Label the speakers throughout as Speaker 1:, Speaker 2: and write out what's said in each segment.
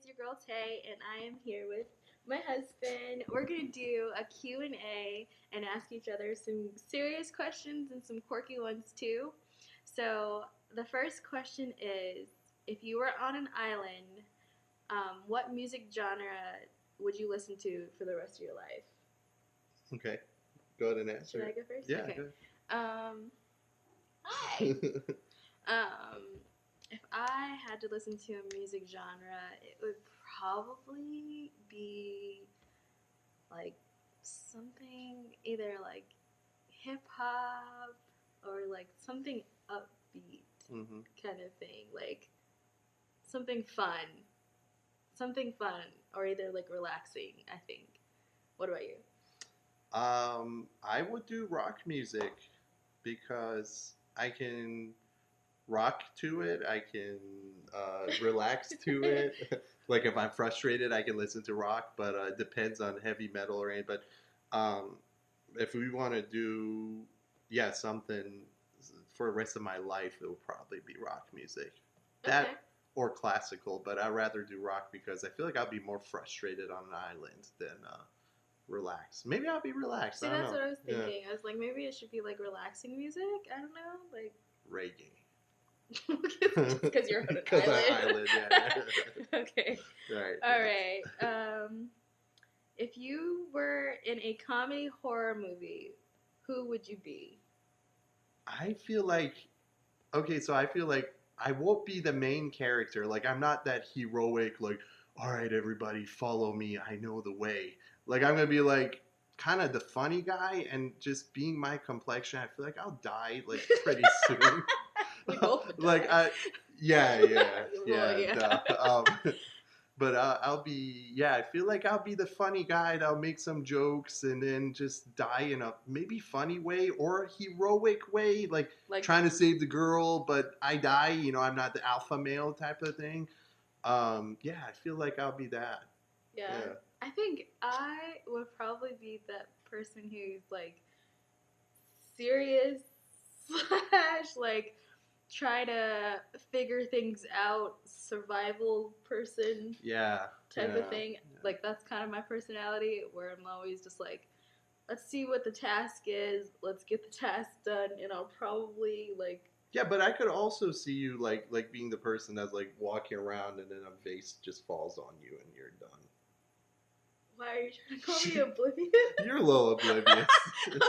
Speaker 1: it's your girl Tay, and I am here with my husband. We're gonna do a Q and A and ask each other some serious questions and some quirky ones too. So the first question is, if you were on an island, what music genre would you listen to for the rest of your life?
Speaker 2: Okay. Go ahead and answer.
Speaker 1: Should I go first?
Speaker 2: Yeah,
Speaker 1: Okay.
Speaker 2: go
Speaker 1: Hi.
Speaker 2: ahead.
Speaker 1: If I had to listen to a music genre, it would probably be like something either like hip hop or like something upbeat
Speaker 2: hmm
Speaker 1: kind of thing, like something fun, or either like relaxing. I think. What about you?
Speaker 2: I would do rock music because I can rock to it. I can relax to it. Like if I'm frustrated, I can listen to rock, but it depends on heavy metal or anything. But um, if we want to do, yeah, something for the rest of my life, it will probably be rock music.
Speaker 1: Okay.
Speaker 2: That or classical, but I'd rather do rock because I feel like I'll be more frustrated on an island than relaxed. Maybe I'll be relaxed.
Speaker 1: See,
Speaker 2: I don't
Speaker 1: that's
Speaker 2: know.
Speaker 1: what I was
Speaker 2: Yeah.
Speaker 1: thinking. I was like, maybe it should be like relaxing music. I don't know, like
Speaker 2: Reggae.
Speaker 1: because you're on an
Speaker 2: Because
Speaker 1: island.
Speaker 2: I'm island, yeah.
Speaker 1: Okay.
Speaker 2: Right.
Speaker 1: All right. If you were in a comedy horror movie, who would you be?
Speaker 2: I feel like okay, so I feel like I won't be the main character. Like I'm not that heroic. Like, all right, everybody, follow me. I know the way. Like I'm gonna be like kind of the funny guy, and just being my complexion, I feel like I'll die like pretty soon.
Speaker 1: We both would
Speaker 2: Like
Speaker 1: die.
Speaker 2: yeah.
Speaker 1: Well, yeah.
Speaker 2: Duh. But I'll be, yeah, I feel like I'll be the funny guy that'll make some jokes and then just die in a maybe funny way or a heroic way, like
Speaker 1: Like
Speaker 2: trying to save the girl, but I die, I'm not the alpha male type of thing. Yeah, I feel like I'll be that.
Speaker 1: yeah.
Speaker 2: Yeah.
Speaker 1: I think I would probably be that person who's like serious slash like try to figure things out survival person
Speaker 2: Yeah.
Speaker 1: type of thing.
Speaker 2: Yeah.
Speaker 1: Like that's kind of my personality where I'm always just like, let's see what the task is, let's get the task done, and I'll probably like
Speaker 2: Yeah, but I could also see you like being the person that's like walking around and then a vase just falls on you and you're done.
Speaker 1: why are you trying to call me oblivious?
Speaker 2: You're a little oblivious.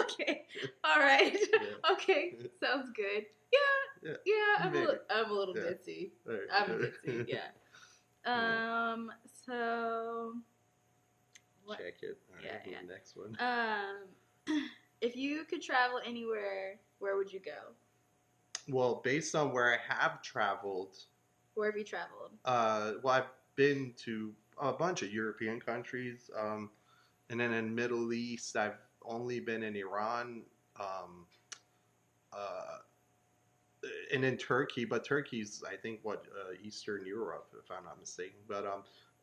Speaker 1: Okay. All right.
Speaker 2: Yeah.
Speaker 1: Okay. Sounds good. Yeah.
Speaker 2: Yeah.
Speaker 1: Yeah,
Speaker 2: Maybe.
Speaker 1: I'm a little
Speaker 2: Yeah.
Speaker 1: ditzy.
Speaker 2: All right.
Speaker 1: I'm a ditzy, yeah. So what?
Speaker 2: Check it. All right,
Speaker 1: Yeah.
Speaker 2: the next one.
Speaker 1: If you could travel anywhere, where would you go?
Speaker 2: Well, based on where I have traveled,
Speaker 1: Where have you traveled?
Speaker 2: well, I've been to a bunch of European countries, and then in Middle East, I've only been in Iran, uh, and in Turkey. But Turkey's, I think, Eastern Europe, if I'm not mistaken. But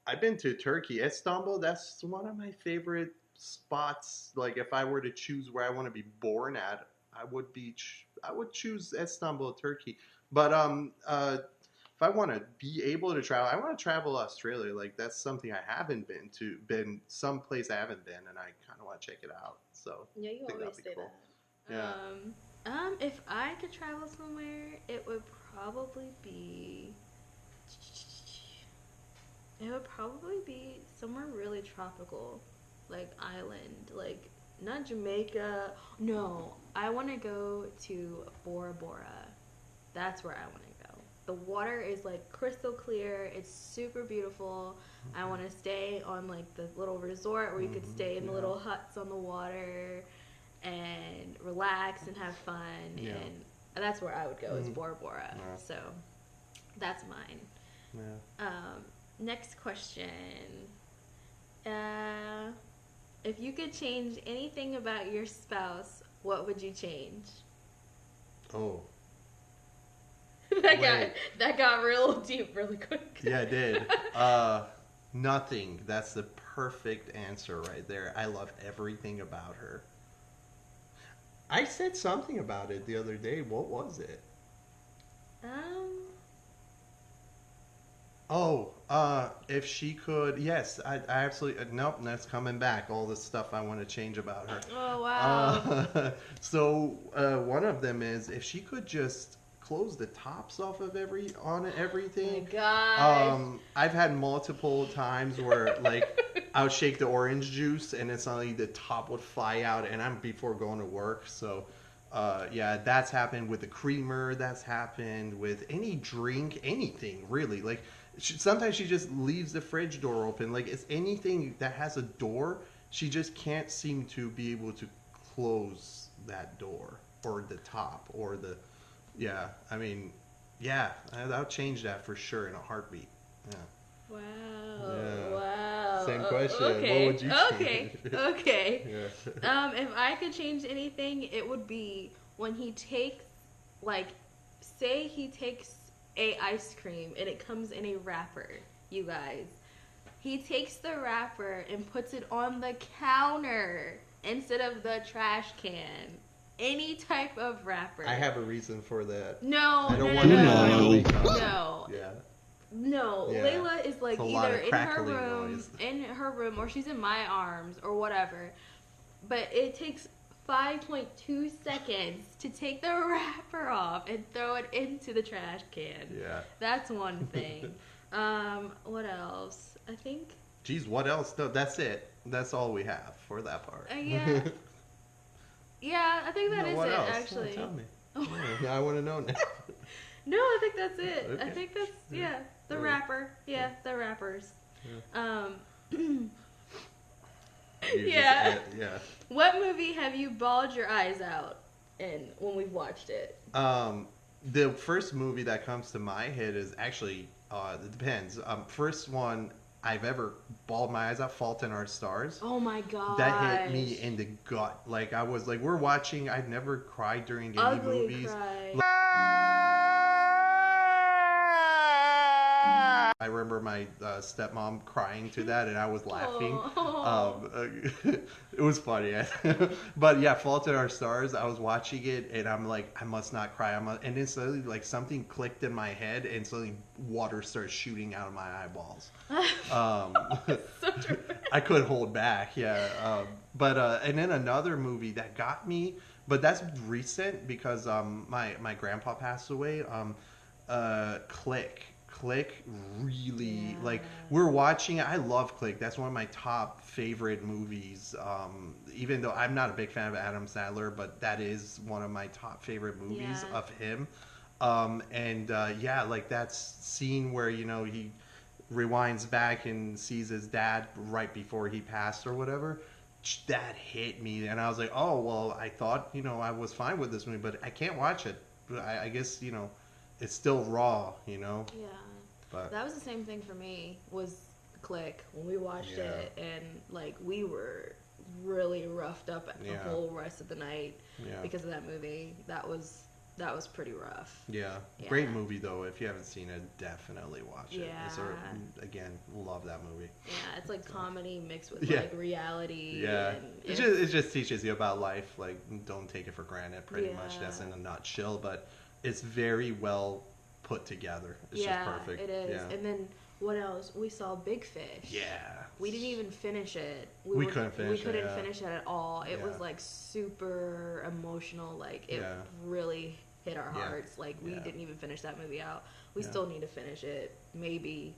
Speaker 2: I've been to Turkey, Istanbul. That's one of my favorite spots. Like, if I were to choose where I want to be born at, I would choose Istanbul, Turkey. But if I want to be able to travel, I want to travel Australia. Like that's something I haven't been someplace I haven't been, and I kind of want to check it out. So
Speaker 1: Yeah, you
Speaker 2: I think
Speaker 1: always
Speaker 2: that'd be
Speaker 1: say
Speaker 2: cool.
Speaker 1: that.
Speaker 2: Yeah.
Speaker 1: If I could travel somewhere, it would probably be somewhere really tropical, like island, like not Jamaica. No, I want to go to Bora Bora. That's where I want to go. The water is like crystal clear. It's super beautiful. I want to stay on like the little resort where you could stay in the little huts on the water and relax and have fun.
Speaker 2: Yeah.
Speaker 1: And that's where I would go is Bora Bora.
Speaker 2: Yeah.
Speaker 1: So that's mine.
Speaker 2: Yeah.
Speaker 1: Next question. If you could change anything about your spouse, what would you change?
Speaker 2: Oh.
Speaker 1: that got real deep really quick.
Speaker 2: Yeah, it did. Nothing. That's the perfect answer right there. I love everything about her. I said something about it the other day. What was it?
Speaker 1: Um.
Speaker 2: Oh, If she could, yes, I absolutely. Nope, that's coming back. All this stuff I want to change about her.
Speaker 1: Oh wow.
Speaker 2: So one of them is if she could just close the tops off of
Speaker 1: My
Speaker 2: everything.
Speaker 1: gosh.
Speaker 2: I've had multiple times where like I would shake the orange juice and it's suddenly the top would fly out, and I'm before going to work. So yeah, that's happened with the creamer. That's happened with any drink, anything really. Like sometimes she just leaves the fridge door open. Like it's anything that has a door, she just can't seem to be able to close that door or the top or the. Yeah, I mean, yeah, I'll change that for sure in a heartbeat. Yeah.
Speaker 1: Wow.
Speaker 2: Yeah.
Speaker 1: Wow.
Speaker 2: Same question. What
Speaker 1: Okay.
Speaker 2: would you
Speaker 1: Okay.
Speaker 2: change?
Speaker 1: Okay.
Speaker 2: Yeah.
Speaker 1: If I could change anything, it would be when he takes, like, say he takes a ice cream and it comes in a wrapper, you guys. He takes the wrapper and puts it on the counter instead of the trash can. Any type of wrapper.
Speaker 2: I have a reason for that.
Speaker 1: No,
Speaker 2: I
Speaker 1: no,
Speaker 2: don't
Speaker 1: no,
Speaker 2: want to
Speaker 1: no,
Speaker 2: know.
Speaker 1: no,
Speaker 2: Wake up.
Speaker 1: no.
Speaker 2: Yeah.
Speaker 1: No,
Speaker 2: Yeah.
Speaker 1: Layla is like
Speaker 2: It's a lot
Speaker 1: either
Speaker 2: of
Speaker 1: in her
Speaker 2: crackling
Speaker 1: room,
Speaker 2: noise.
Speaker 1: or she's in my arms, or whatever. But it takes 5.2 seconds to take the wrapper off and throw it into the trash can.
Speaker 2: Yeah.
Speaker 1: That's one thing. What else? I think.
Speaker 2: Geez, what else? No, that's it. That's all we have for that part.
Speaker 1: Yeah. Yeah, I think that
Speaker 2: No,
Speaker 1: is
Speaker 2: what
Speaker 1: it
Speaker 2: else?
Speaker 1: actually.
Speaker 2: No, tell me. Yeah, I want to know now.
Speaker 1: No, I think that's it. I
Speaker 2: Okay.
Speaker 1: think that's the
Speaker 2: Yeah.
Speaker 1: wrapper. Yeah, the wrappers.
Speaker 2: Yeah.
Speaker 1: Yeah.
Speaker 2: Yeah.
Speaker 1: What movie have you bawled your eyes out in when we've watched it?
Speaker 2: The first movie that comes to my head is actually it depends. First one I've ever bawled my eyes out, Fault in Our Stars.
Speaker 1: Oh my god.
Speaker 2: That hit me in the gut. Like I was like, we're watching. I've never cried during any
Speaker 1: Ugly
Speaker 2: movies.
Speaker 1: cry.
Speaker 2: I remember my stepmom crying to that, and I was laughing.
Speaker 1: Oh.
Speaker 2: It was funny, but yeah, Fault in Our Stars. I was watching it, and I'm like, I must not cry. And then suddenly, like something clicked in my head, and suddenly water starts shooting out of my eyeballs.
Speaker 1: So dramatic.
Speaker 2: I couldn't hold back. Yeah, but and then another movie that got me, but that's recent because my grandpa passed away. Click. Click really like we're watching it. I love Click. That's one of my top favorite movies. Even though I'm not a big fan of Adam Sandler, but that is one of my top favorite movies of him. Yeah, like that scene where he rewinds back and sees his dad right before he passed or whatever. That hit me, and I was like, oh well, I thought I was fine with this movie, but I can't watch it. I guess it's still raw.
Speaker 1: Yeah.
Speaker 2: But
Speaker 1: That was the same thing for me, was Click, when we watched
Speaker 2: Yeah.
Speaker 1: it, and like we were really roughed up the
Speaker 2: Yeah.
Speaker 1: whole rest of the night
Speaker 2: yeah,
Speaker 1: because of that movie. That was pretty rough.
Speaker 2: yeah,
Speaker 1: Yeah.
Speaker 2: great movie though. If you haven't seen it, definitely watch it.
Speaker 1: Yeah.
Speaker 2: Again, love that movie.
Speaker 1: Yeah, it's like comedy mixed with
Speaker 2: Yeah.
Speaker 1: like reality.
Speaker 2: Yeah,
Speaker 1: And
Speaker 2: it just teaches you about life. Like, don't take it for granted. Pretty much,
Speaker 1: Yeah.
Speaker 2: that's in a nutshell. But it's very well put together. It's
Speaker 1: yeah,
Speaker 2: just perfect.
Speaker 1: it is.
Speaker 2: Yeah.
Speaker 1: And then what else? We saw Big Fish.
Speaker 2: Yeah.
Speaker 1: We didn't even finish it.
Speaker 2: We couldn't finish
Speaker 1: We
Speaker 2: it,
Speaker 1: couldn't
Speaker 2: yeah.
Speaker 1: finish it at all. It was
Speaker 2: Yeah.
Speaker 1: like super emotional. Like it
Speaker 2: Yeah.
Speaker 1: really hit our
Speaker 2: Yeah.
Speaker 1: hearts. Like we
Speaker 2: Yeah.
Speaker 1: didn't even finish that movie out. We
Speaker 2: Yeah.
Speaker 1: still need to finish it. Maybe.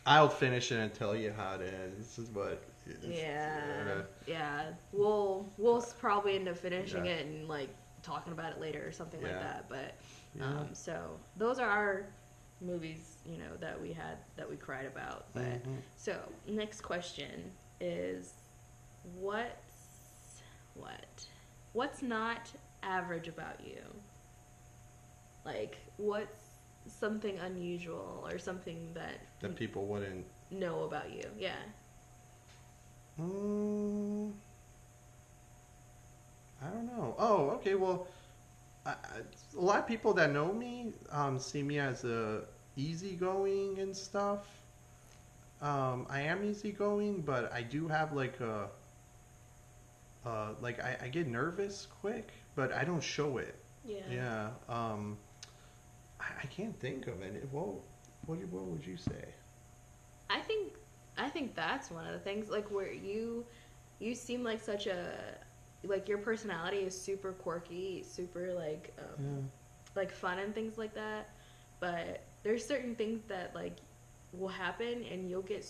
Speaker 2: I'll finish it and tell you how it ends. But
Speaker 1: Yeah. We'll probably end up finishing
Speaker 2: Yeah.
Speaker 1: it and like talking about it later or something like
Speaker 2: Yeah.
Speaker 1: that. But
Speaker 2: Yeah.
Speaker 1: so those are our movies, that we had that we cried about. But
Speaker 2: Mhm.
Speaker 1: so next question is what's not average about you? Like what's something unusual or something that
Speaker 2: that people wouldn't.
Speaker 1: know about you? Yeah.
Speaker 2: I don't know. Oh, okay. Well, a lot of people that know me see me as easygoing and stuff. I am easygoing, but I do have like I get nervous quick, but I don't show it.
Speaker 1: Yeah.
Speaker 2: Yeah. I can't think of it. What would you say?
Speaker 1: think that's one of the things, like, where you seem like such a, like, your personality is super quirky, super
Speaker 2: Yeah.
Speaker 1: like fun and things like that. But there's certain things that like will happen, and you'll get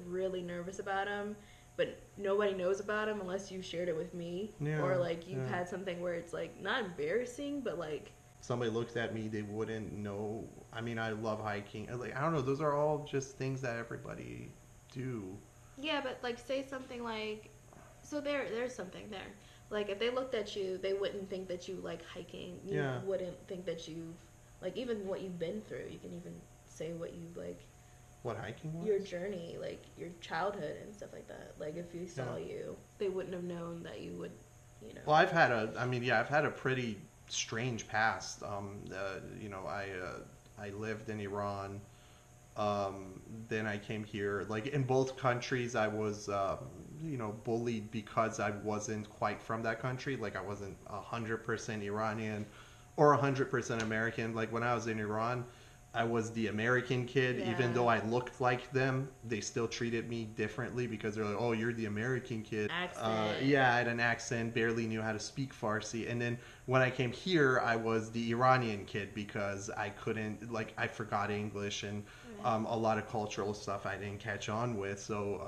Speaker 1: really nervous about them, but nobody knows about them unless you shared it with me, or
Speaker 2: Yeah.
Speaker 1: like you've
Speaker 2: Yeah.
Speaker 1: had something where it's like not embarrassing, but like
Speaker 2: Somebody looked at me, they wouldn't know. I mean, I love hiking. Like, I don't know. Those are all just things that everybody do.
Speaker 1: yeah, but like say something like, so there's something there. Like if they looked at you, they wouldn't think that you like hiking. You
Speaker 2: Yeah.
Speaker 1: wouldn't think that you've like even what you've been through. You can even say what you like
Speaker 2: What hiking
Speaker 1: your
Speaker 2: was?
Speaker 1: journey, like your childhood and stuff like that. Like if you
Speaker 2: Yeah.
Speaker 1: saw you, they wouldn't have known that you would, you know.
Speaker 2: Well, I've had a. I mean, yeah, I've had a pretty strange past. I lived in Iran. Then I came here. Like in both countries, I was bullied because I wasn't quite from that country. Like I wasn't 100% Iranian or 100% American. Like when I was in Iran, I was the American kid. Even
Speaker 1: Yeah.
Speaker 2: though I looked like them, they still treated me differently because they're like, "Oh, you're the American kid."
Speaker 1: Accent.
Speaker 2: Yeah, I had an accent, barely knew how to speak Farsi. And then when I came here, I was the Iranian kid because I couldn't, like, I forgot English and
Speaker 1: Right.
Speaker 2: a lot of cultural stuff I didn't catch on with. So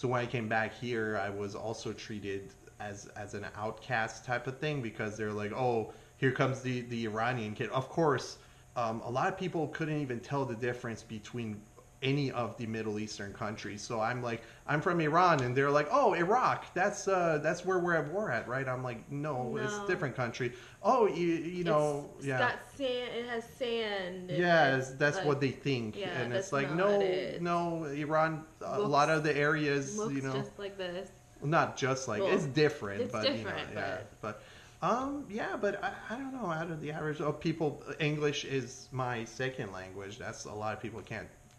Speaker 2: when I came back here, I was also treated as an outcast type of thing because they're like, oh, here comes the Iranian kid. Of course, a lot of people couldn't even tell the difference between any of the Middle Eastern countries. So I'm like, I'm from Iran, and they're like, oh, Iraq, that's where we're at war at, right? I'm like, no, it's a
Speaker 1: No.
Speaker 2: different country. Oh, you know,
Speaker 1: It's
Speaker 2: yeah.
Speaker 1: got sand. It has sand, and
Speaker 2: Yes,
Speaker 1: it's
Speaker 2: that's
Speaker 1: like,
Speaker 2: what they think,
Speaker 1: yeah,
Speaker 2: and it's
Speaker 1: that's
Speaker 2: like
Speaker 1: not
Speaker 2: no,
Speaker 1: it.
Speaker 2: no, Iran. A
Speaker 1: Looks
Speaker 2: lot of the areas,
Speaker 1: looks just like this.
Speaker 2: not just like it's
Speaker 1: Well,
Speaker 2: different,
Speaker 1: it's
Speaker 2: but
Speaker 1: different,
Speaker 2: yeah,
Speaker 1: but
Speaker 2: but yeah, but I don't know. Out of the average of people, English is my second language. That's a lot of people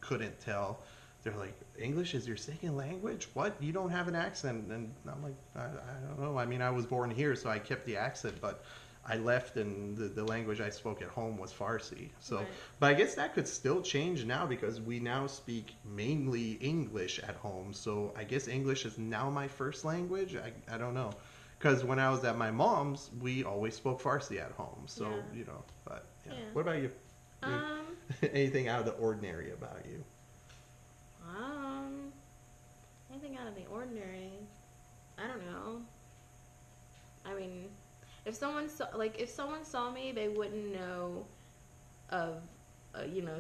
Speaker 2: couldn't tell. They're like, English is your second language? What? You don't have an accent? And I'm like, I don't know. I mean, I was born here, so I kept the accent, but I left, and the language I spoke at home was Farsi. So,
Speaker 1: right.
Speaker 2: but I guess that could still change now because we now speak mainly English at home. So I guess English is now my first language. I don't know. Because when I was at my mom's, we always spoke Farsi at home. So,
Speaker 1: Yeah.
Speaker 2: but yeah.
Speaker 1: Yeah.
Speaker 2: What about you?
Speaker 1: Um.
Speaker 2: Anything out of the ordinary about you?
Speaker 1: Um. Anything out of the ordinary? I don't know. I mean, if someone saw me, they wouldn't know of,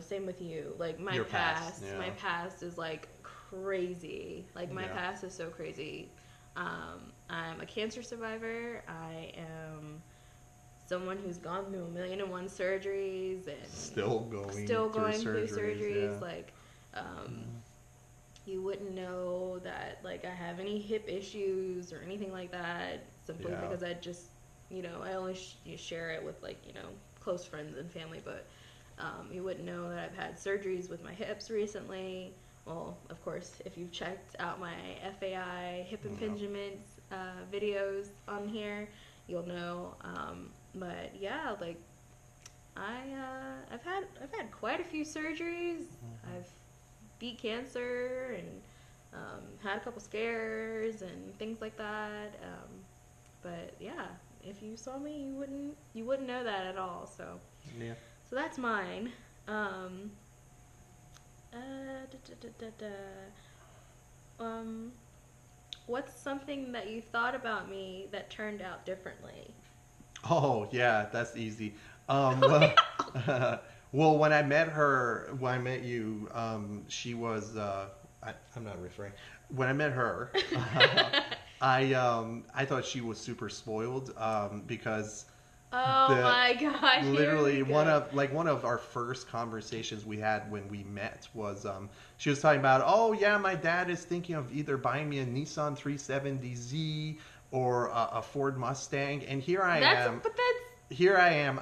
Speaker 1: same with you. Like
Speaker 2: Your past, yeah.
Speaker 1: my past is like crazy. Like my
Speaker 2: Yeah.
Speaker 1: past is so crazy. I'm a cancer survivor. I am someone who's gone through 1,000,001 surgeries and still
Speaker 2: Through
Speaker 1: going through
Speaker 2: surgeries, yeah.
Speaker 1: surgeries. Like, um, you wouldn't know that like I have any hip issues or anything like that simply
Speaker 2: Yeah.
Speaker 1: because I just, I only share it with like, close friends and family, but you wouldn't know that I've had surgeries with my hips recently. Well, of course, if you've checked out my FAI hip
Speaker 2: Yeah.
Speaker 1: impingement videos on here, you'll know. But yeah, like I've had quite a few surgeries. I've beat cancer and had a couple scares and things like that. But yeah, if you saw me, you wouldn't know that at all.
Speaker 2: Yeah.
Speaker 1: So that's mine. Da, da, da, da, da. What's something that you thought about me that turned out differently?
Speaker 2: Oh, yeah, that's easy.
Speaker 1: Oh
Speaker 2: Well,
Speaker 1: yeah.
Speaker 2: well, when I met you, she was. I'm not referring. When I met her, I thought she was super spoiled because
Speaker 1: Oh
Speaker 2: the
Speaker 1: my god, here we
Speaker 2: literally
Speaker 1: go.
Speaker 2: one of our first conversations we had when we met was she was talking about, oh yeah, my dad is thinking of either buying me a Nissan 370Z or a Ford Mustang, and here I am.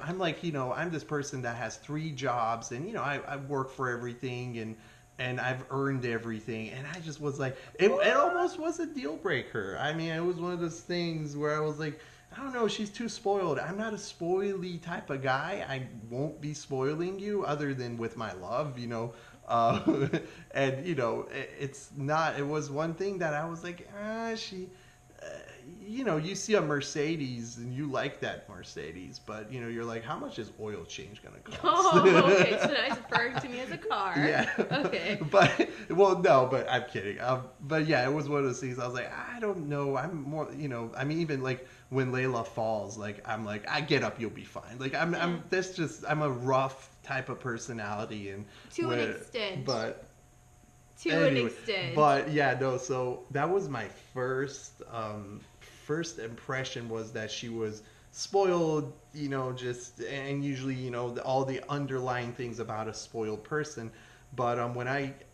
Speaker 2: I'm like, I'm this person that has three jobs, and I work for everything, and I've earned everything, and I just was like, it almost was a deal breaker. I mean, it was one of those things where I was like, I don't know, she's too spoiled. I'm not a spoily type of guy. I won't be spoiling you other than with my love. And it's not. It was one thing that I was like, she. Uh, you see a Mercedes and you like that Mercedes, but you're like, how much is oil change gonna cost?
Speaker 1: Oh, okay. So now he's referring to me as a car.
Speaker 2: Yeah.
Speaker 1: Okay.
Speaker 2: But well, no, but I'm kidding. But yeah, it was one of those things. I was like, I don't know. I'm more, I mean, even like when Layla falls, like I'm like, I get up, you'll be fine. Like I'm. That's just I'm a rough type of personality, and
Speaker 1: To an extent.
Speaker 2: But
Speaker 1: to an extent.
Speaker 2: But yeah, no. So that was my first impression was that she was spoiled, just and usually all the underlying things about a spoiled person. But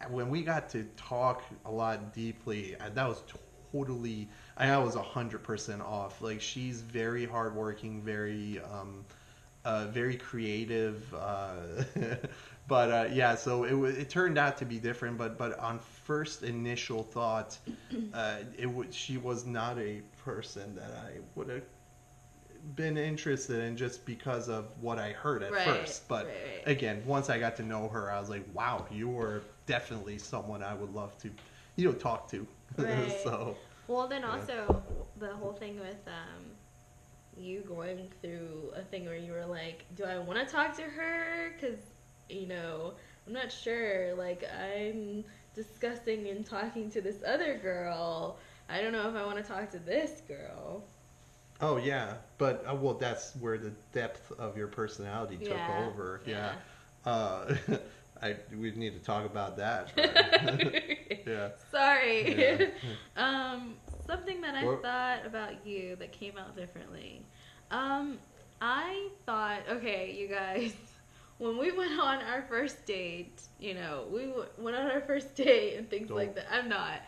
Speaker 2: when we got to talk a lot deeply, that was totally I was 100% off. Like she's very hardworking, very creative. But yeah, so it turned out to be different. But on first initial thought, she was not a person that I would have been interested in just because of what I heard at first. But again, once I got to know her, I was like, wow, you were definitely someone I would love to, talk to.
Speaker 1: Right.
Speaker 2: So.
Speaker 1: Well, then also the whole thing with you going through a thing where you were like, do I want to talk to her? Because, I'm not sure. Like, I'm discussing and talking to this other girl. I don't know if I want to talk to this girl.
Speaker 2: Oh, yeah. But, well, that's where the depth of your personality took over. Yeah. We need to talk about that. Yeah.
Speaker 1: Sorry. Yeah. Something that I thought about you that came out differently. I thought, okay, you guys, when we went on our first date, we went on our first date and things like that. I'm not.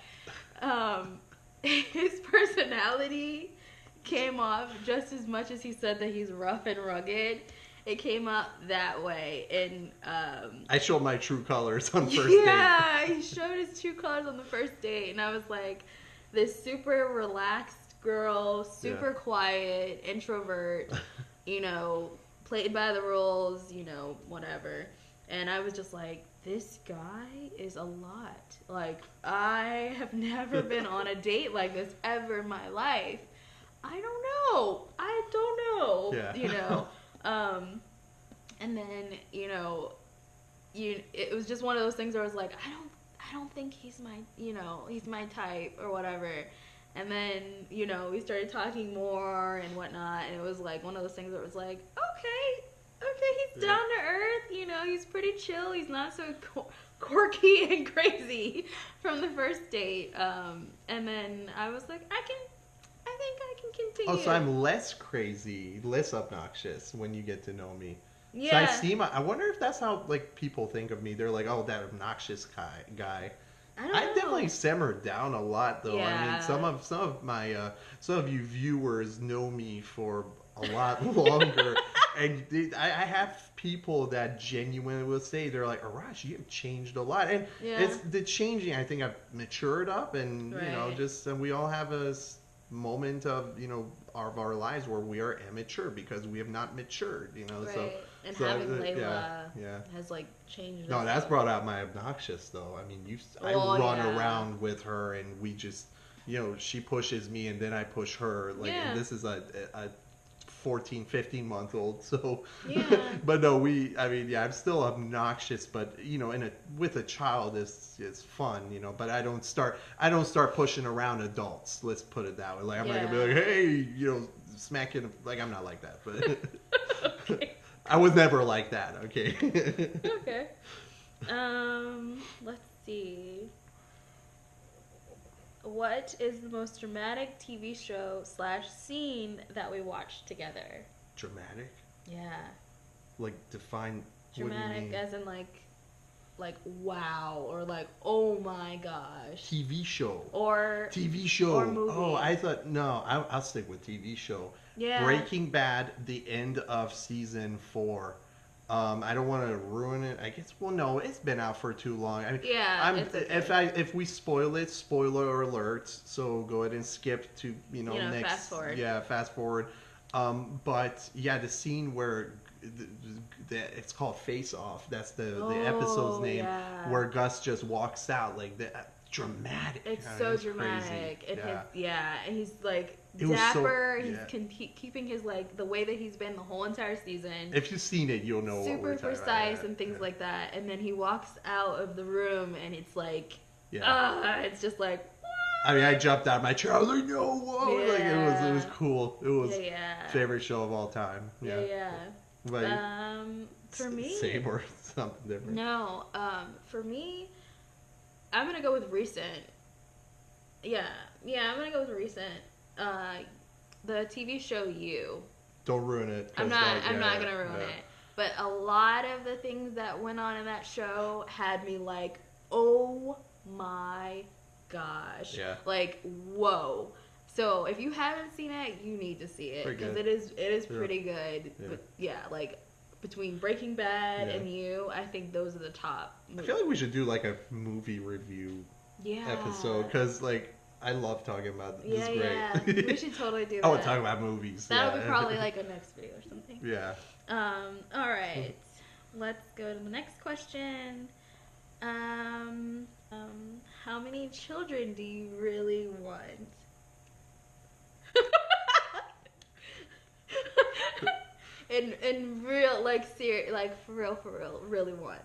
Speaker 1: His personality came off just as much as he said that he's rough and rugged. It came out that way, and
Speaker 2: I showed my true colors on first date.
Speaker 1: Yeah, he showed his true colors on the first date, and I was like, this super relaxed girl, super quiet, introvert, played by the rules, whatever. And I was just like, this guy is a lot. Like, I have never been on a date like this ever in my life. I don't know.
Speaker 2: Yeah.
Speaker 1: And then, it was just one of those things where I was like, I don't think he's my type or whatever. And then, we started talking more and whatnot, and it was like one of those things where it was like, okay, he's down to earth, he's pretty chill, he's not so quirky and crazy from the first date. And then I was like, I think I can continue.
Speaker 2: Oh, so I'm less crazy, less obnoxious when you get to know me.
Speaker 1: Yeah.
Speaker 2: So I wonder if that's how like people think of me. They're like, oh, that obnoxious guy. I've definitely simmered down a lot, though.
Speaker 1: Yeah.
Speaker 2: I mean, some of you viewers know me for a lot longer, and I have people that genuinely will say they're like, Arash, you have changed a lot, and it's the changing. I think I've matured up, and and we all have a moment of our lives where we are immature because we have not matured,
Speaker 1: Right. And having Layla has like changed.
Speaker 2: No, that's brought out my obnoxious though. I mean, I run around with her and we just, she pushes me and then I push her. Like, and this is a 14, 15-month-old. So, but no, I'm still obnoxious, but with a child it's fun, but I don't start pushing around adults. Let's put it that way. Like, I'm not gonna be like, hey, smacking, like, I'm not like that, but
Speaker 1: Okay.
Speaker 2: I was never like that. Okay.
Speaker 1: Okay. Let's see. What is the most dramatic TV show / scene that we watched together?
Speaker 2: Dramatic?
Speaker 1: Yeah.
Speaker 2: Like, define.
Speaker 1: Dramatic as in like wow, or like, oh my gosh.
Speaker 2: TV show.
Speaker 1: Or
Speaker 2: TV show.
Speaker 1: Or movie.
Speaker 2: Oh, I thought, no, I'll stick with TV show.
Speaker 1: Yeah.
Speaker 2: Breaking Bad, the end of season 4. I don't want to ruin it. I guess. Well, no, it's been out for too long. I mean,
Speaker 1: it's okay.
Speaker 2: if we spoil it, spoiler alert. So go ahead and skip to next.
Speaker 1: Fast forward.
Speaker 2: Yeah, fast forward. But yeah, the scene where it's called Face Off. That's the episode's
Speaker 1: Oh
Speaker 2: name,
Speaker 1: yeah.
Speaker 2: where Gus just walks out like that. Dramatic.
Speaker 1: It's
Speaker 2: I mean,
Speaker 1: so
Speaker 2: it's crazy.
Speaker 1: dramatic, and his
Speaker 2: Yeah.
Speaker 1: and he's like
Speaker 2: It was so
Speaker 1: dapper. He's
Speaker 2: yeah.
Speaker 1: keeping his like the way that he's been the whole entire season.
Speaker 2: If you've seen it, you'll know what we're
Speaker 1: Super
Speaker 2: talking
Speaker 1: precise
Speaker 2: about.
Speaker 1: and things
Speaker 2: Yeah.
Speaker 1: like that. And then he walks out of the room, and it's like,
Speaker 2: Yeah.
Speaker 1: it's just like,
Speaker 2: I mean, I jumped out of my chair. I was like, "No, whoa!" Like it was
Speaker 1: yeah,
Speaker 2: cool. It was
Speaker 1: yeah,
Speaker 2: favorite show of all time.
Speaker 1: yeah,
Speaker 2: Yeah,
Speaker 1: yeah.
Speaker 2: but
Speaker 1: For me,
Speaker 2: same or something different.
Speaker 1: no. For me, I'm gonna go with recent. Yeah, yeah, I'm gonna go with recent. Uh, the TV show You.
Speaker 2: Don't ruin it.
Speaker 1: I'm
Speaker 2: 'Cause
Speaker 1: not.
Speaker 2: that-
Speaker 1: I'm not
Speaker 2: yeah,
Speaker 1: gonna ruin
Speaker 2: yeah.
Speaker 1: it. But a lot of the things that went on in that show had me like, oh my gosh,
Speaker 2: Yeah.
Speaker 1: like whoa. So if you haven't seen it, you need to see it
Speaker 2: Pretty
Speaker 1: because
Speaker 2: good.
Speaker 1: it is
Speaker 2: Yeah.
Speaker 1: pretty good.
Speaker 2: Yeah.
Speaker 1: But yeah, like between Breaking Bad
Speaker 2: Yeah.
Speaker 1: and You, I think those are the top.
Speaker 2: I feel like we should do like a movie review
Speaker 1: Yeah.
Speaker 2: episode because like I love talking about this.
Speaker 1: Yeah,
Speaker 2: Is
Speaker 1: yeah.
Speaker 2: great.
Speaker 1: We should totally do that.
Speaker 2: I want to talk about movies.
Speaker 1: That'll
Speaker 2: yeah.
Speaker 1: be probably like a next video or something.
Speaker 2: Yeah.
Speaker 1: All right. Let's go to the next question. How many children do you really want? in real, like for real, really want.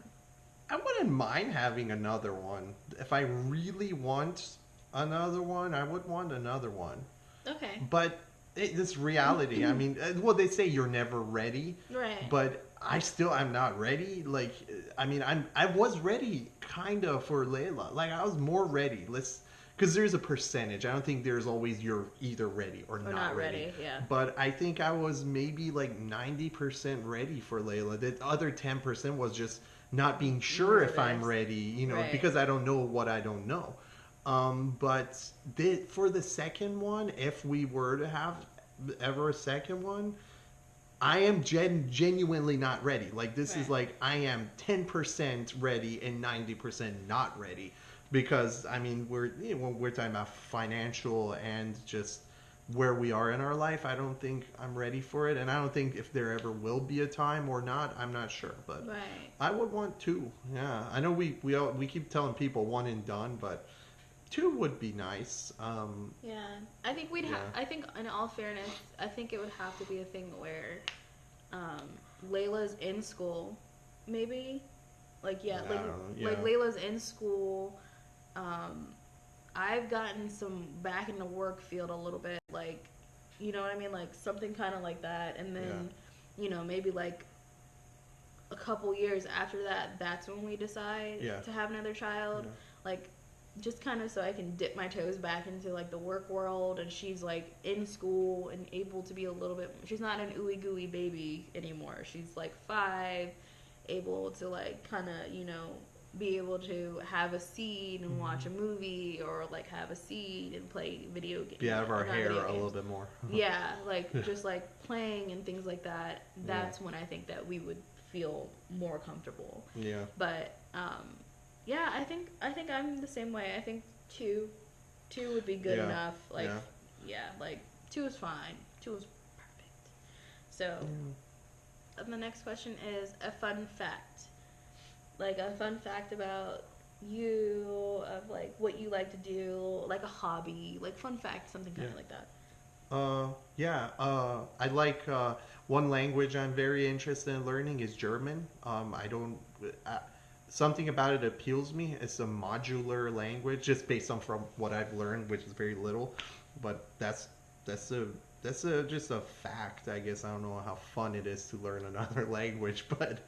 Speaker 2: I wouldn't mind having another one. If I really want another one, I would want another one.
Speaker 1: Okay.
Speaker 2: But this reality, I mean, well, they say you're never ready,
Speaker 1: Right.
Speaker 2: but I'm not ready. Like, I mean, I was ready kind of for Layla. Like, I was more ready. Because there's a percentage. I don't think there's always you're either ready or not ready.
Speaker 1: Yeah.
Speaker 2: But I think I was maybe like 90% ready for Layla. The other 10% was just not being sure if I'm
Speaker 1: Nervous.
Speaker 2: ready, you know,
Speaker 1: Right.
Speaker 2: because I don't know what I don't know. But for the second one, if we were to have ever a second one, I am genuinely not ready. Like this is
Speaker 1: Right.
Speaker 2: like I am 10% ready and 90% not ready because I mean we're talking about financial and just where we are in our life. I don't think I'm ready for it, and I don't think if there ever will be a time or not. I'm not sure, but
Speaker 1: Right.
Speaker 2: I would want two. Yeah, I know we keep telling people one and done, but two would be nice.
Speaker 1: Yeah, I think we'd have.
Speaker 2: Yeah.
Speaker 1: I think, in all fairness, I think it would have to be a thing where, Layla's in school, maybe, like yeah,
Speaker 2: I
Speaker 1: like
Speaker 2: don't know, yeah.
Speaker 1: like Layla's in school. I've gotten some back in the work field a little bit, like, you know what I mean, like something kind of like that, and then, maybe like a couple years after that, that's when we decide
Speaker 2: Yeah.
Speaker 1: to have another child,
Speaker 2: Yeah.
Speaker 1: like. Just kind of so I can dip my toes back into like the work world, and she's like in school and able to be a little bit. She's not an ooey gooey baby anymore. She's like 5, able to like kind of be able to have a seat and watch a movie, or like have a seat and play video games.
Speaker 2: Be out of our
Speaker 1: not
Speaker 2: hair
Speaker 1: video
Speaker 2: a little
Speaker 1: games.
Speaker 2: bit more.
Speaker 1: Yeah, like just like playing and things like that. That's when I think that we would feel more comfortable.
Speaker 2: Yeah.
Speaker 1: But yeah, I think I'm the same way. I think two would be good
Speaker 2: Yeah.
Speaker 1: enough. Like
Speaker 2: Yeah.
Speaker 1: like 2 is fine. 2 is perfect. So the next question is a fun fact. Like a fun fact about you, of like what you like to do, like a hobby, like fun fact, something kind of like that.
Speaker 2: I like one language I'm very interested in learning is German. I don't. Something about it appeals me. It's a modular language, just based on from what I've learned, which is very little, but that's just a fact. I guess I don't know how fun it is to learn another language, but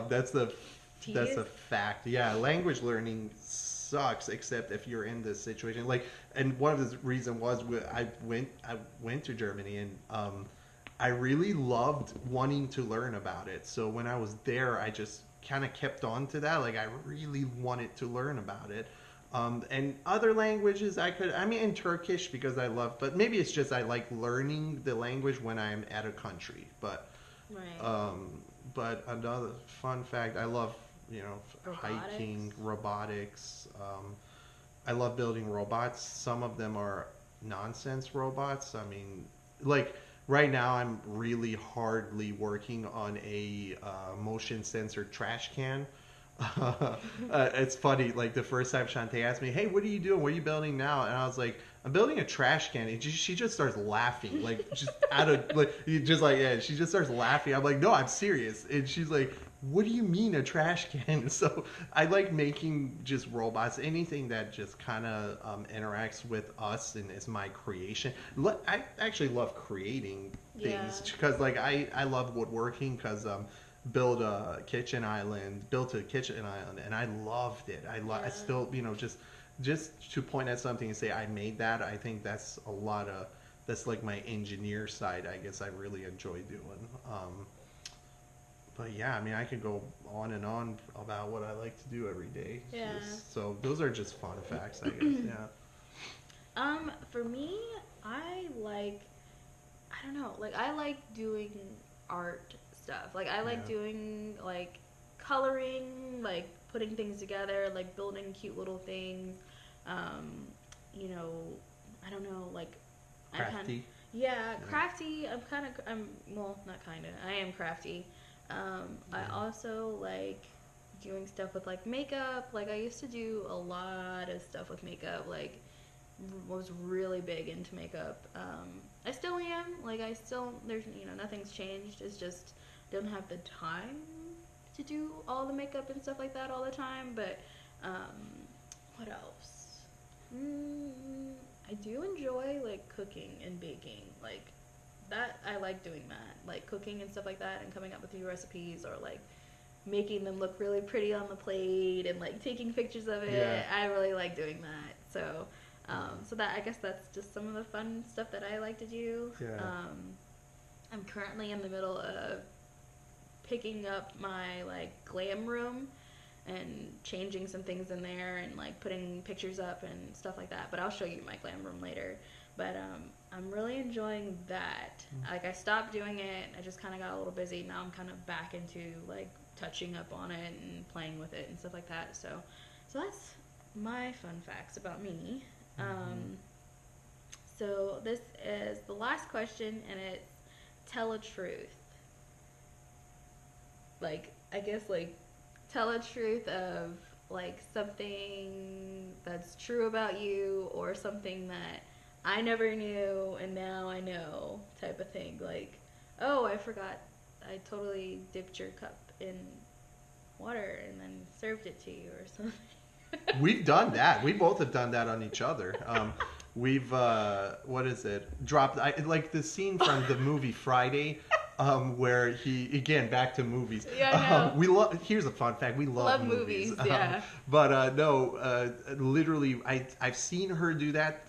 Speaker 2: that's a fact. Yeah, language learning sucks, except if you're in this situation. Like, and one of the reasons was I went to Germany, and I really loved wanting to learn about it. So when I was there, I just kind of kept on to that. Like, I really wanted to learn about it. And other languages in Turkish because I love, but maybe it's just I like learning the language when I'm at a country. But
Speaker 1: Right.
Speaker 2: but another fun fact, I love
Speaker 1: Robotics.
Speaker 2: hiking, robotics. I love building robots. Some of them are nonsense robots. I mean, like right now I'm really hardly working on a motion sensor trash can. It's funny. Like the first time Shantae asked me, "Hey, what are you doing? What are you building now?" And I was like, "I'm building a trash can." And she just starts laughing, like just out of like just like yeah. She just starts laughing. I'm like, "No, I'm serious." And she's like, "What do you mean a trash can?" So I like making just robots, anything that just kind of interacts with us and is my creation. I actually love creating
Speaker 1: Yeah.
Speaker 2: things because like I love woodworking because built a kitchen island, and I loved it. I
Speaker 1: Yeah.
Speaker 2: still, just to point at something and say I made that. I think that's a lot of that's like my engineer side. I guess I really enjoy doing. But yeah, I mean, I could go on and on about what I like to do every day.
Speaker 1: Yeah.
Speaker 2: So those are just fun facts, I guess. Yeah.
Speaker 1: For me, I like I don't know, like I like doing art stuff. Like I like
Speaker 2: Yeah.
Speaker 1: doing like coloring, like putting things together, like building cute little things. Um, you know, I don't know, like I kind of
Speaker 2: Crafty.
Speaker 1: yeah,
Speaker 2: Yeah.
Speaker 1: crafty. I'm well, not kind of. I am crafty. I
Speaker 2: Yeah.
Speaker 1: also like doing stuff with like makeup. Like I used to do a lot of stuff with makeup. Like was really big into makeup. I still am. Like I still there's nothing's changed. It's just don't have the time to do all the makeup and stuff like that all the time. But what else? Mm, I do enjoy like cooking and baking. Like that I like doing that. Like cooking and stuff like that and coming up with new recipes or like making them look really pretty on the plate and like taking pictures of
Speaker 2: Yeah.
Speaker 1: it. I really like doing that. So that I guess that's just some of the fun stuff that I like to do.
Speaker 2: Yeah.
Speaker 1: I'm currently in the middle of picking up my like glam room and changing some things in there and like putting pictures up and stuff like that. But I'll show you my glam room later. But I'm really enjoying that. Like I stopped doing it. I just kind of got a little busy. Now I'm kind of back into like touching up on it and playing with it and stuff like that. So that's my fun facts about me. Um, so this is the last question, and it's tell a truth. Like I guess like tell a truth of like something that's true about you or something that I never knew and now I know type of thing. Like, oh, I forgot I totally dipped your cup in water and then served it to you or something.
Speaker 2: We've done that. We both have done that on each other. We've what is it? Dropped like the scene from the movie Friday, where he again back to movies.
Speaker 1: Yeah, I know.
Speaker 2: We love. Here's a fun fact: we love,
Speaker 1: Love movies,
Speaker 2: Um,
Speaker 1: yeah.
Speaker 2: but no, literally, I've seen her do that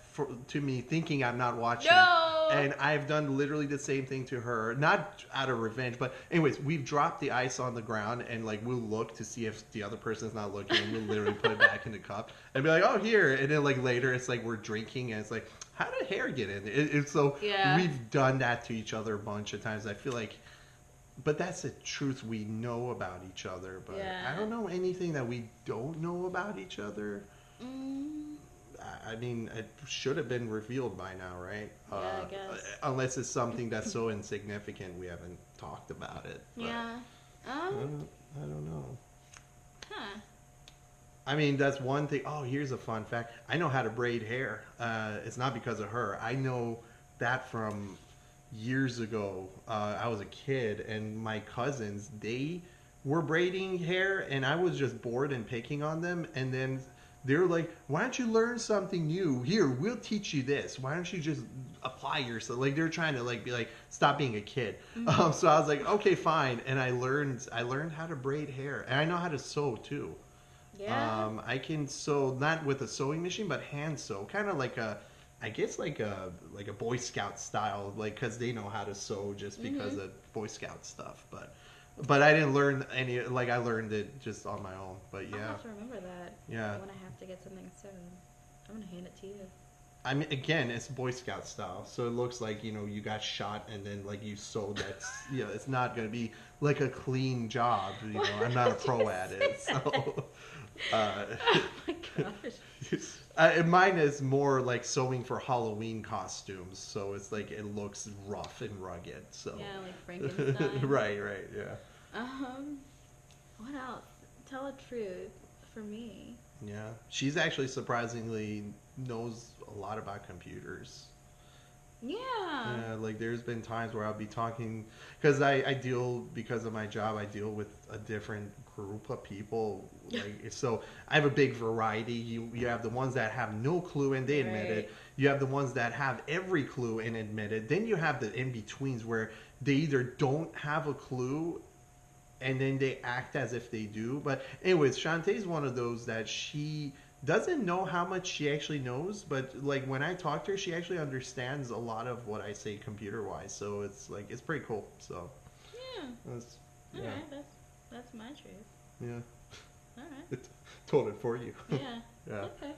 Speaker 2: to me, thinking I'm not watching.
Speaker 1: No.
Speaker 2: And I've done literally the same thing to her, not out of revenge, but anyways, we've dropped the ice on the ground and like we'll look to see if the other person's not looking, and we'll literally put it back in the cup and be like, oh here, and then like later it's like we're drinking and it's like, how did hair get in? It's so
Speaker 1: Yeah.
Speaker 2: we've done that to each other a bunch of times. I feel like, but that's the truth we know about each other. But
Speaker 1: Yeah.
Speaker 2: I don't know anything that we don't know about each other.
Speaker 1: Mm,
Speaker 2: I mean, it should have been revealed by now, right?
Speaker 1: yeah, I guess.
Speaker 2: Unless it's something that's so insignificant we haven't talked about it. But
Speaker 1: Yeah.
Speaker 2: I don't know.
Speaker 1: Huh.
Speaker 2: I mean, that's one thing. Oh, here's a fun fact. I know how to braid hair. It's not because of her. I know that from years ago. I was a kid, and my cousins, they were braiding hair, and I was just bored and picking on them. And then they were like, why don't you learn something new? Here, we'll teach you this. Why don't you just apply yourself? Like they're trying to like be like, stop being a kid. So I was like, okay, fine. And I learned how to braid hair, and I know how to sew too.
Speaker 1: Yeah.
Speaker 2: I can sew not with a sewing machine, but hand sew, kind of like I guess like a Boy Scout style, like because they know how to sew just because of Boy Scout stuff. But I didn't learn any like I learned it just on my own. But
Speaker 1: I'll
Speaker 2: yeah,
Speaker 1: have to remember that.
Speaker 2: yeah.
Speaker 1: When I have to get something sewn. I'm gonna hand it to you.
Speaker 2: I mean, again, it's Boy Scout style, so it looks like you got shot and then like you sewed that. It's not gonna be like a clean job. I'm not a pro at it, so. Uh,
Speaker 1: Oh my gosh.
Speaker 2: Mine is more like sewing for Halloween costumes, so it's like it looks rough and rugged. So
Speaker 1: Yeah, like Frankenstein.
Speaker 2: right, right, yeah,
Speaker 1: Um, what else? Tell the truth for me.
Speaker 2: yeah. She's actually surprisingly knows a lot about computers.
Speaker 1: Yeah.
Speaker 2: Yeah, like there's been times where I'll be talking because I deal because of my job I deal with a different group of people. Like so, I have a big variety. You have the ones that have no clue and they admit
Speaker 1: Right.
Speaker 2: it. You have the ones that have every clue and admit it. Then you have the in betweens where they either don't have a clue and then they act as if they do. But anyways, Shantae's one of those that she doesn't know how much she actually knows, but like when I talk to her, she actually understands a lot of what I say computer wise. So it's like it's pretty cool. So
Speaker 1: Yeah.
Speaker 2: that's,
Speaker 1: All
Speaker 2: yeah,
Speaker 1: right. That's my truth.
Speaker 2: yeah.
Speaker 1: All right.
Speaker 2: It told it for you.
Speaker 1: Yeah.
Speaker 2: Yeah,
Speaker 1: Okay.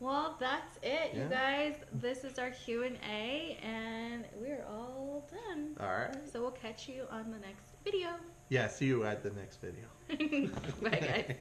Speaker 1: Well, that's it, you
Speaker 2: yeah.
Speaker 1: guys. This is our Q&A, and we're all done.
Speaker 2: All right.
Speaker 1: So we'll catch you on the next video.
Speaker 2: Yeah. See you at the next video.
Speaker 1: Bye, guys.